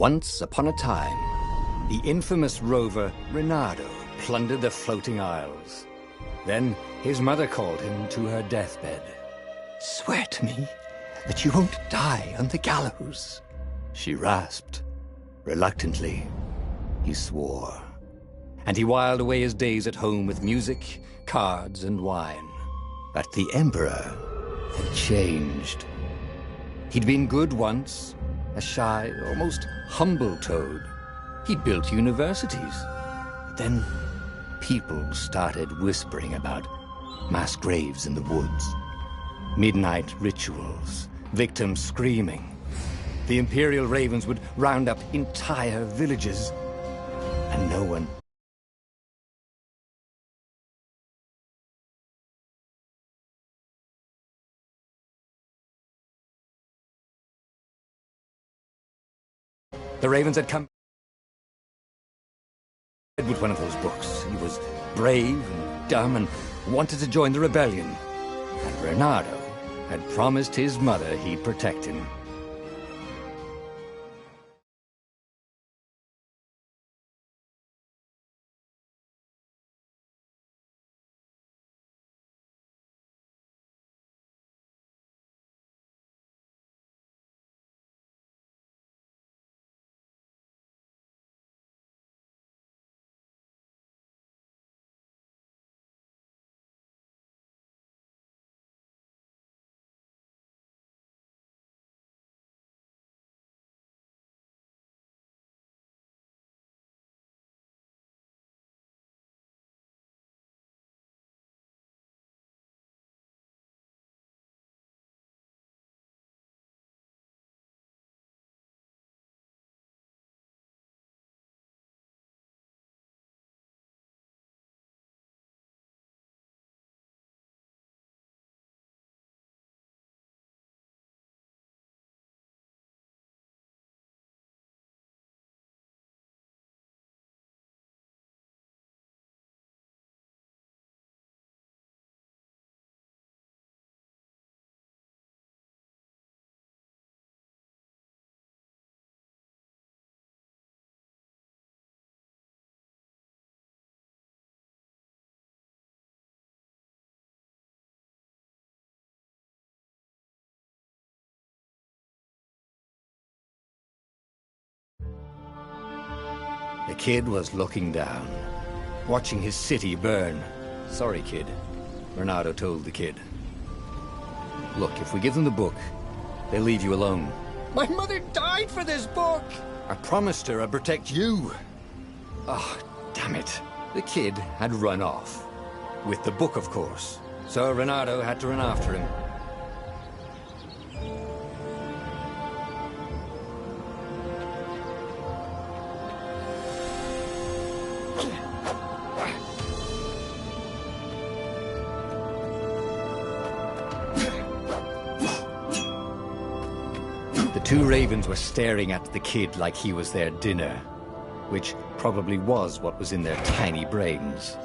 Once upon a time, the infamous rover Reynardo plundered the floating isles. Then his mother called him to her deathbed. "Swear to me that you won't die on the gallows," she rasped. Reluctantly, he swore. And he whiled away his days at home with music, cards, and wine. But the Emperor had changed. He'd been good once, a shy, almost humble toad. He'd built universities. But then people started whispering about mass graves in the woods, midnight rituals, victims screaming. The Imperial Ravens would round up entire villages, and no one... The Ravens had come with one of those books. He was brave and dumb and wanted to join the rebellion. And Reynardo had promised his mother he'd protect him. The kid was looking down, watching his city burn. "Sorry, kid," Reynardo told the kid. "Look, if we give them the book, they'll leave you alone." "My mother died for this book!" "I promised her I'd protect you." "Oh, damn it." The kid had run off. With the book, of course. So Reynardo had to run after him. The two ravens were staring at the kid like he was their dinner, which probably was what was in their tiny brains.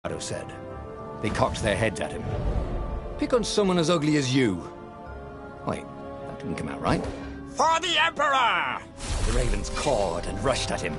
Reynardo said. They cocked their heads at him. "Pick on someone as ugly as you." Wait, that didn't come out right. "For the Emperor!" The ravens cawed and rushed at him.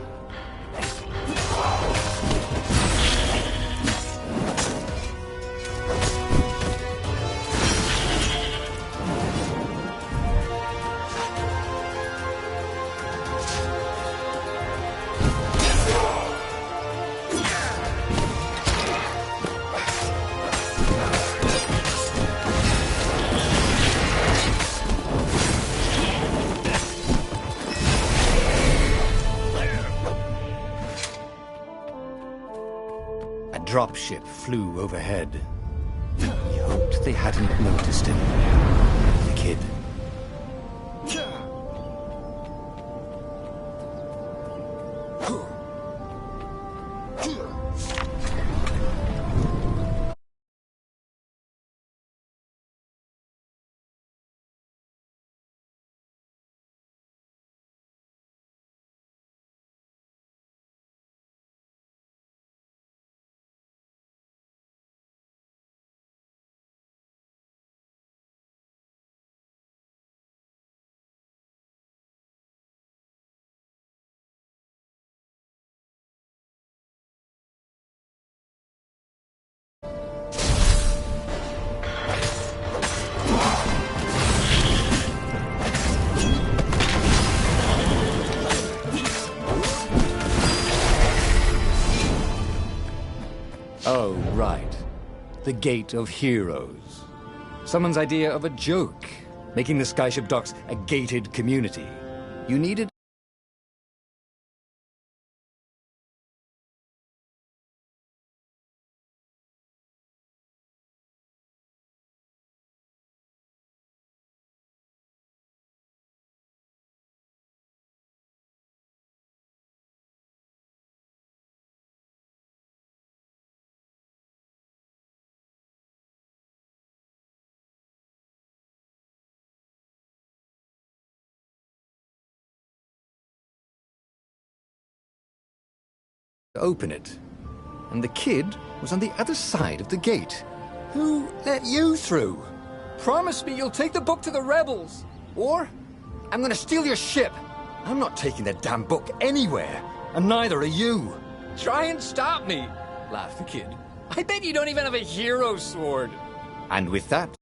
Dropship flew overhead. He hoped they hadn't noticed him. The kid. the Gate of Heroes. Someone's idea of a joke, making the skyship docks a gated community. You needed to open it. And the kid was on the other side of the gate. Who let you through? Promise me you'll take the book to the rebels, or I'm gonna steal your ship. I'm not taking that damn book anywhere, and neither are you. Try and stop me, laughed the kid. I bet you don't even have a hero sword. And with that,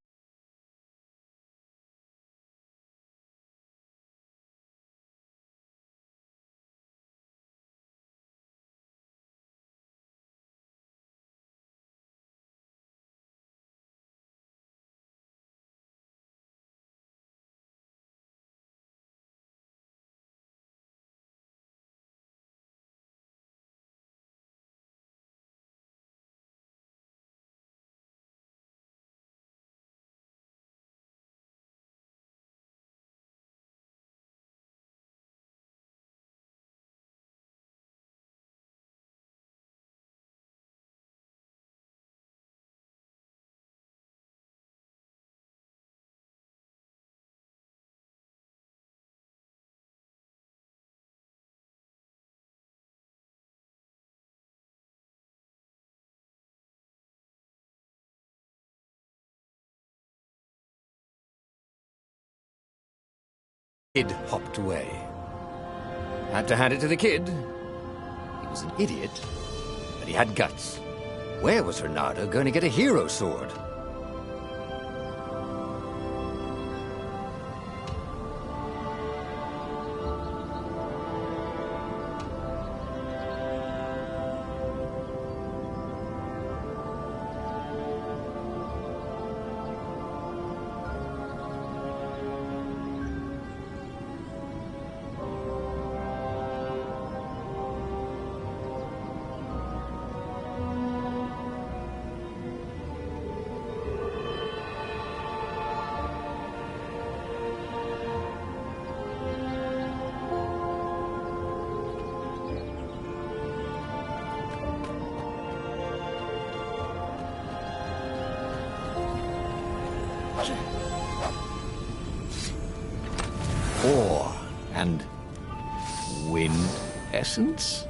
kid hopped away. Had to hand it to the kid. He was an idiot, but he had guts. Where was Reynardo going to get a hero sword? Ore and wind essence?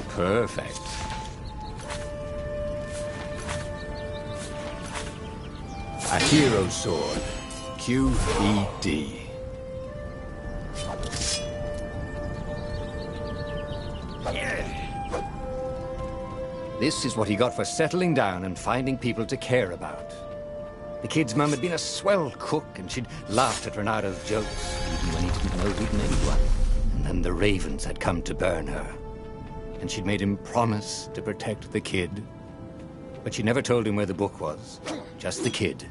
Perfect. A hero sword. QED. This is what he got for settling down and finding people to care about. The kid's mum had been a swell cook, and she'd laughed at Reynardo's jokes, even when he didn't know he'd made one. And then the ravens had come to burn her. And she'd made him promise to protect the kid. But she never told him where the book was. Just the kid.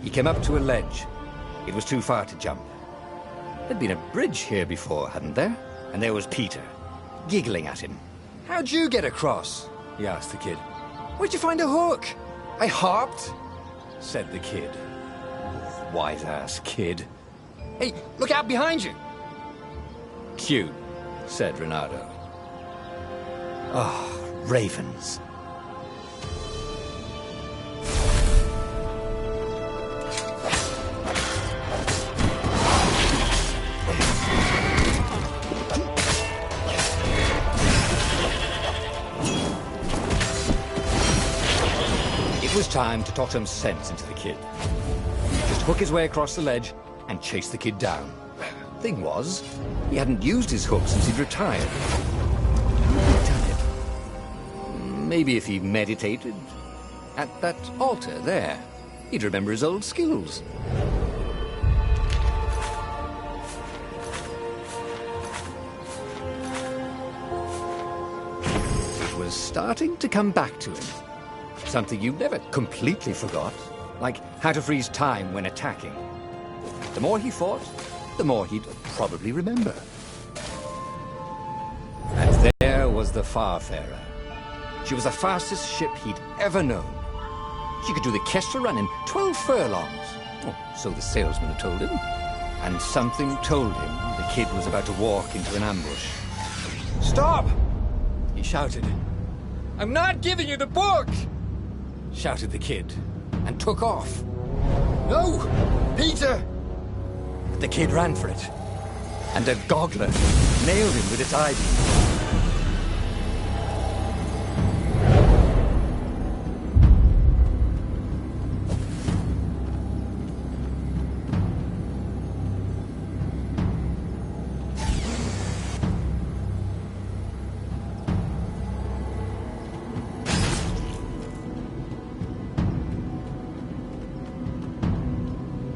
He came up to a ledge. It was too far to jump. There'd been a bridge here before, hadn't there? And there was Peter, giggling at him. How'd you get across? He asked the kid. Where'd you find a hook? I hopped, said the kid. Wise-ass kid. Hey, look out behind you. Cute, said Reynardo. Oh, ravens. It was time to talk some sense into the kid. Just hook his way across the ledge and chase the kid down. Thing was, he hadn't used his hook since he'd retired. How had he done it? Maybe if he meditated at that altar there, he'd remember his old skills. was starting to come back to him. Something you never completely forgot, like how to freeze time when attacking. The more he fought, the more he'd probably remember. And there was the Farfarer. She was the fastest ship he'd ever known. She could do the Kestrel run in 12 furlongs. Oh, so the salesman had told him. And something told him the kid was about to walk into an ambush. Stop! He shouted. I'm not giving you the book! Shouted the kid, and took off. No! Peter! The kid ran for it, and a goggler nailed him with its eye-beam.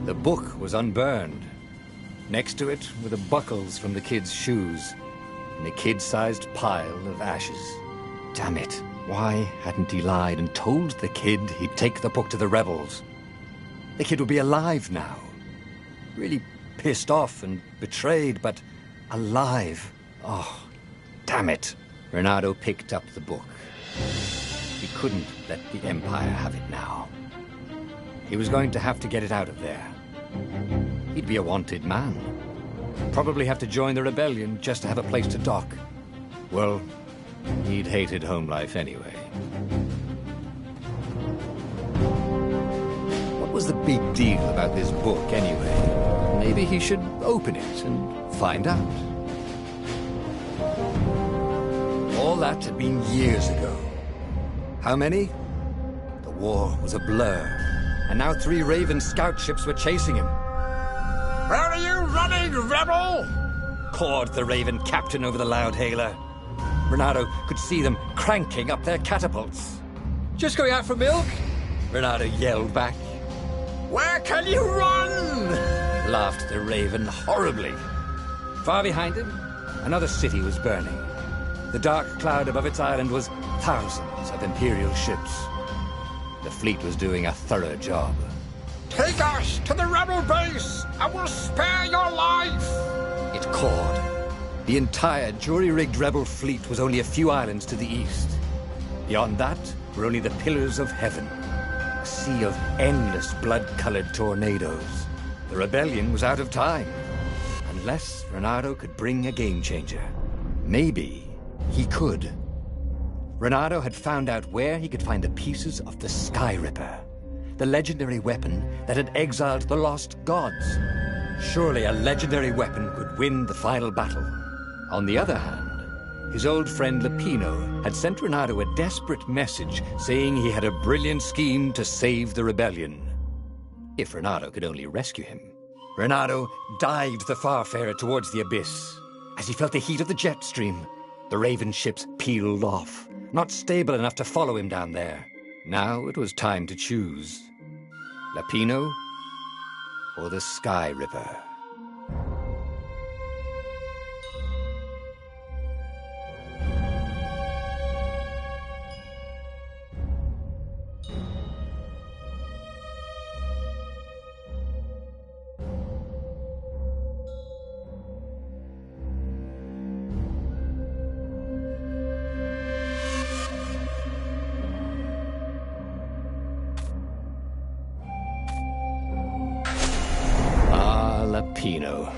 The book was unburned. Next to it were the buckles from the kid's shoes, and a kid-sized pile of ashes. Damn it, why hadn't he lied and told the kid he'd take the book to the rebels? The kid would be alive now. Really pissed off and betrayed, but alive. Oh, damn it. Reynardo picked up the book. He couldn't let the Empire have it now. He was going to have to get it out of there. He'd be a wanted man. Probably have to join the rebellion just to have a place to dock. Well, he'd hated home life anyway. What was the big deal about this book anyway? Maybe he should open it and find out. All that had been years ago. How many? The war was a blur. And now 3 Raven scout ships were chasing him. Where are you running, rebel? Cawed the Raven captain over the loudhailer. Reynardo could see them cranking up their catapults. Just going out for milk? Reynardo yelled back. Where can you run? Laughed the Raven horribly. Far behind him, another city was burning. The dark cloud above its island was thousands of Imperial ships. The fleet was doing a thorough job. Take us to the rebel base! I will spare your life! It cawed. The entire jury-rigged rebel fleet was only a few islands to the east. Beyond that were only the pillars of heaven. A sea of endless blood-colored tornadoes. The rebellion was out of time. Unless Reynardo could bring a game-changer. Maybe he could. Reynardo had found out where he could find the pieces of the Sky Ripper, the legendary weapon that had exiled the lost gods. Surely a legendary weapon could win the final battle. On the other hand, his old friend Lapino had sent Reynardo a desperate message saying he had a brilliant scheme to save the rebellion. If Reynardo could only rescue him. Reynardo dived the Farfarer towards the abyss. As he felt the heat of the jet stream, the Raven ships peeled off, not stable enough to follow him down there. Now it was time to choose. Lapino or the Sky Ripper? Lapino.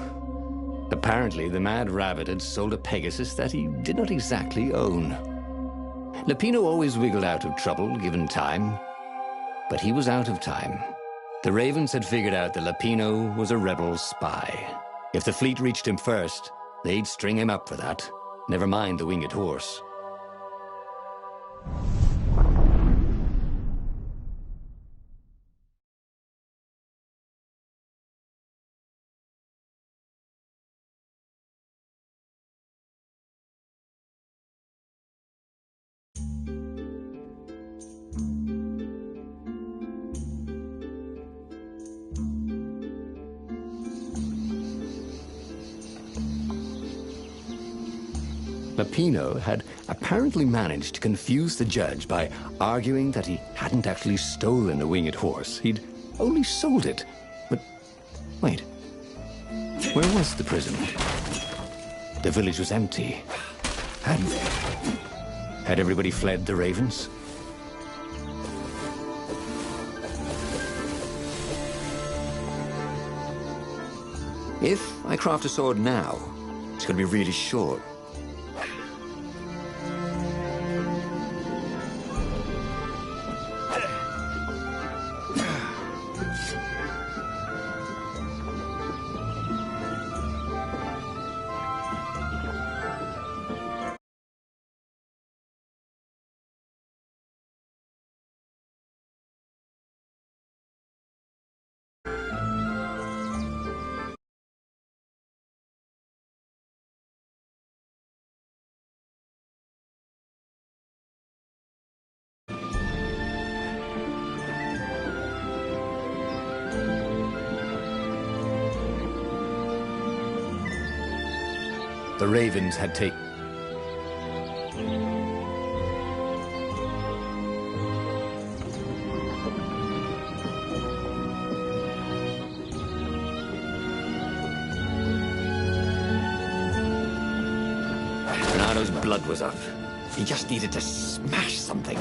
Apparently, the Mad Rabbit had sold a Pegasus that he did not exactly own. Lapino always wiggled out of trouble, given time. But he was out of time. The Ravens had figured out that Lapino was a rebel spy. If the fleet reached him first, they'd string him up for that. Never mind the winged horse. Lapino had apparently managed to confuse the judge by arguing that he hadn't actually stolen a winged horse. He'd only sold it. But wait, where was the prison? The village was empty. Had everybody fled the Ravens? If I craft a sword now, it's going to be really short. The Ravens had taken... Bernardo's blood was up. He just needed to smash something.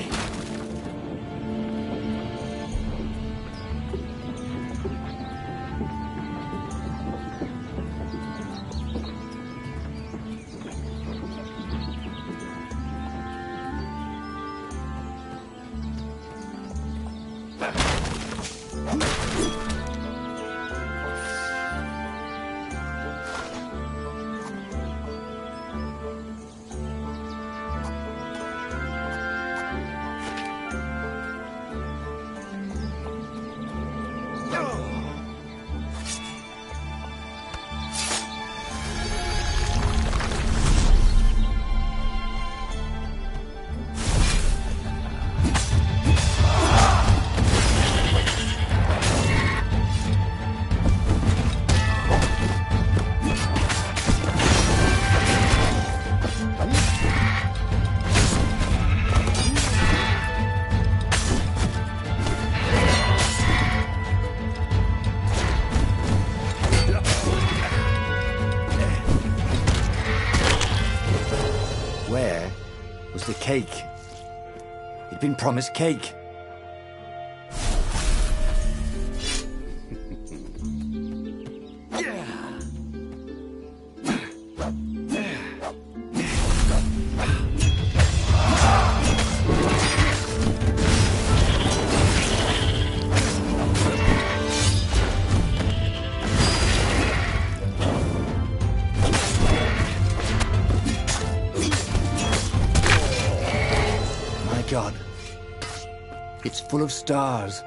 The cake. He'd been promised cake. God, it's full of stars.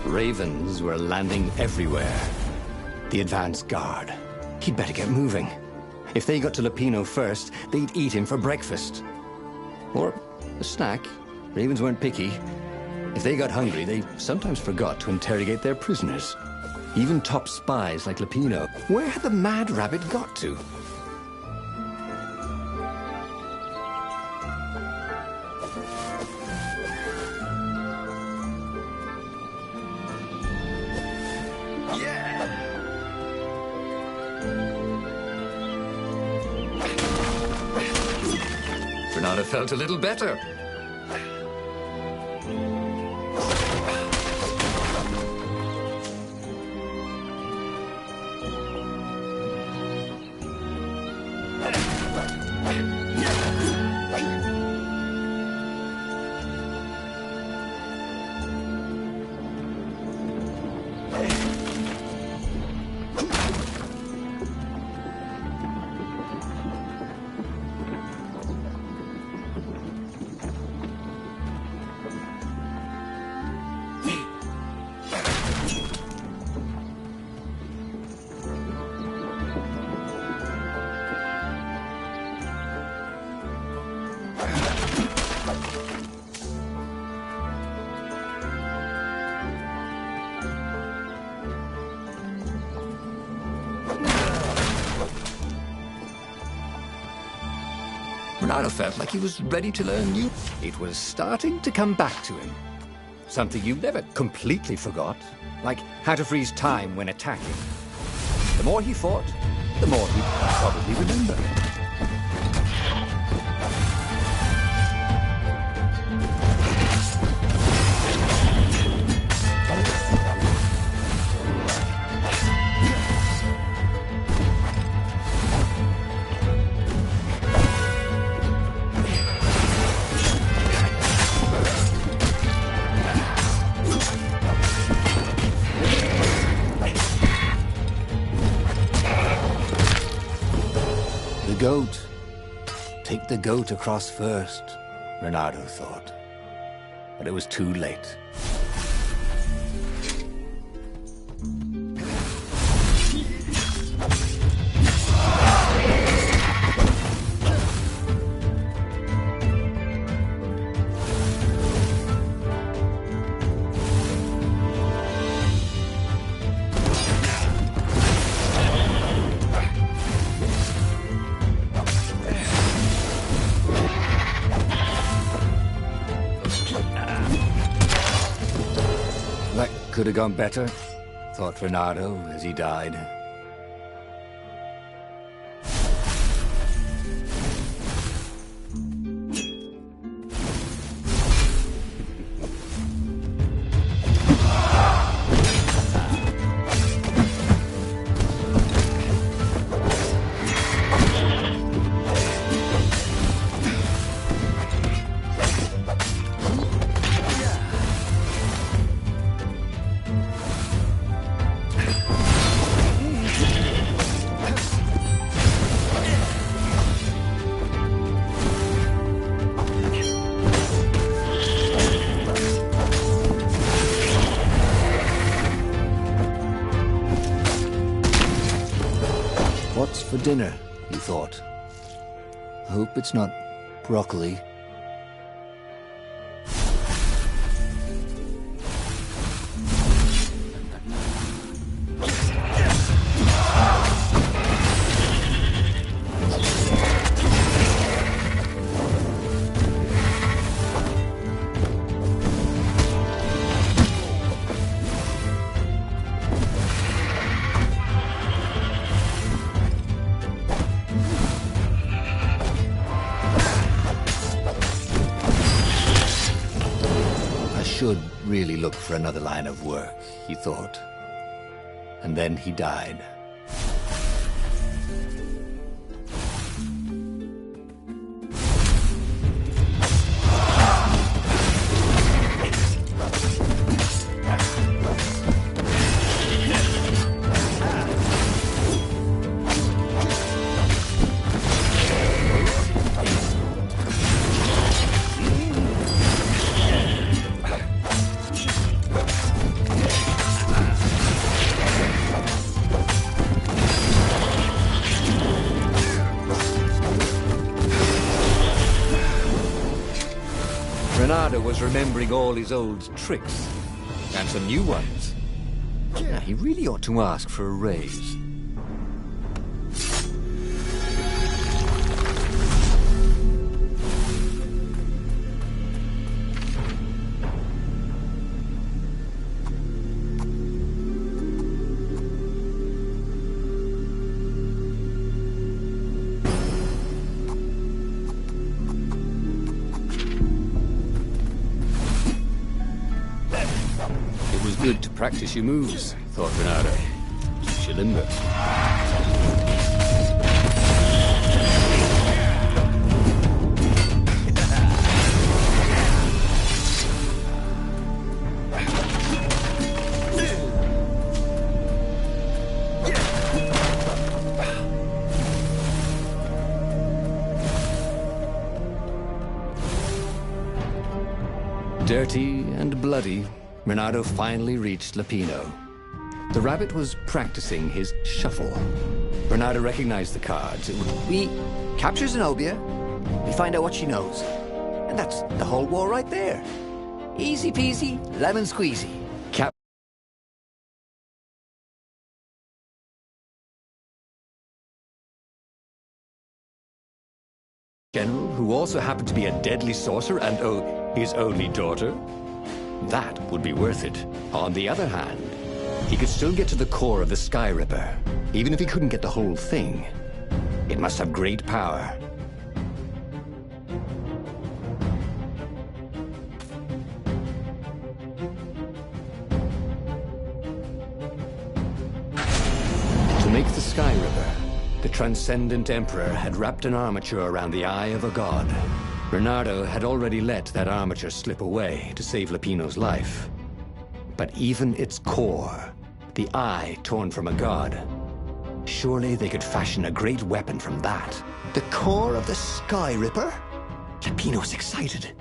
Ravens were landing everywhere. The advance guard. He'd better get moving. If they got to Lapino first, they'd eat him for breakfast. Or a snack. Ravens weren't picky. If they got hungry, they sometimes forgot to interrogate their prisoners. Even top spies like Lapino. Where had the mad rabbit got to? Bernardo felt a little better. Renato felt like he was ready to learn new. It was starting to come back to him. Something you never completely forgot, like how to freeze time when attacking. The more he fought, the more he'd probably remember. The goat. Take the goat across first, Renato thought. But it was too late. That could have gone better, thought Renato as he died. What's for dinner, he thought. I hope it's not broccoli. Should really look for another line of work, he thought. And then he died. Renato was remembering all his old tricks, and some new ones. Yeah, he really ought to ask for a raise. It was good to practice your moves, thought Renato. Keeps you limber. Dirty and bloody, Renato finally reached Lapino. The rabbit was practicing his shuffle. Renato recognized the cards. We capture Zenobia, we find out what she knows. And that's the whole war right there. Easy peasy, lemon squeezy. general who also happened to be a deadly sorcerer and, oh, his only daughter? That would be worth it. On the other hand, he could still get to the core of the Sky Ripper, even if he couldn't get the whole thing. It must have great power. To make the Sky Ripper, the Transcendent Emperor had wrapped an armature around the eye of a god. Bernardo had already let that armature slip away to save Lupino's life. But even its core, the eye torn from a god, surely they could fashion a great weapon from that. The core of the Sky Ripper? Lupino's excited.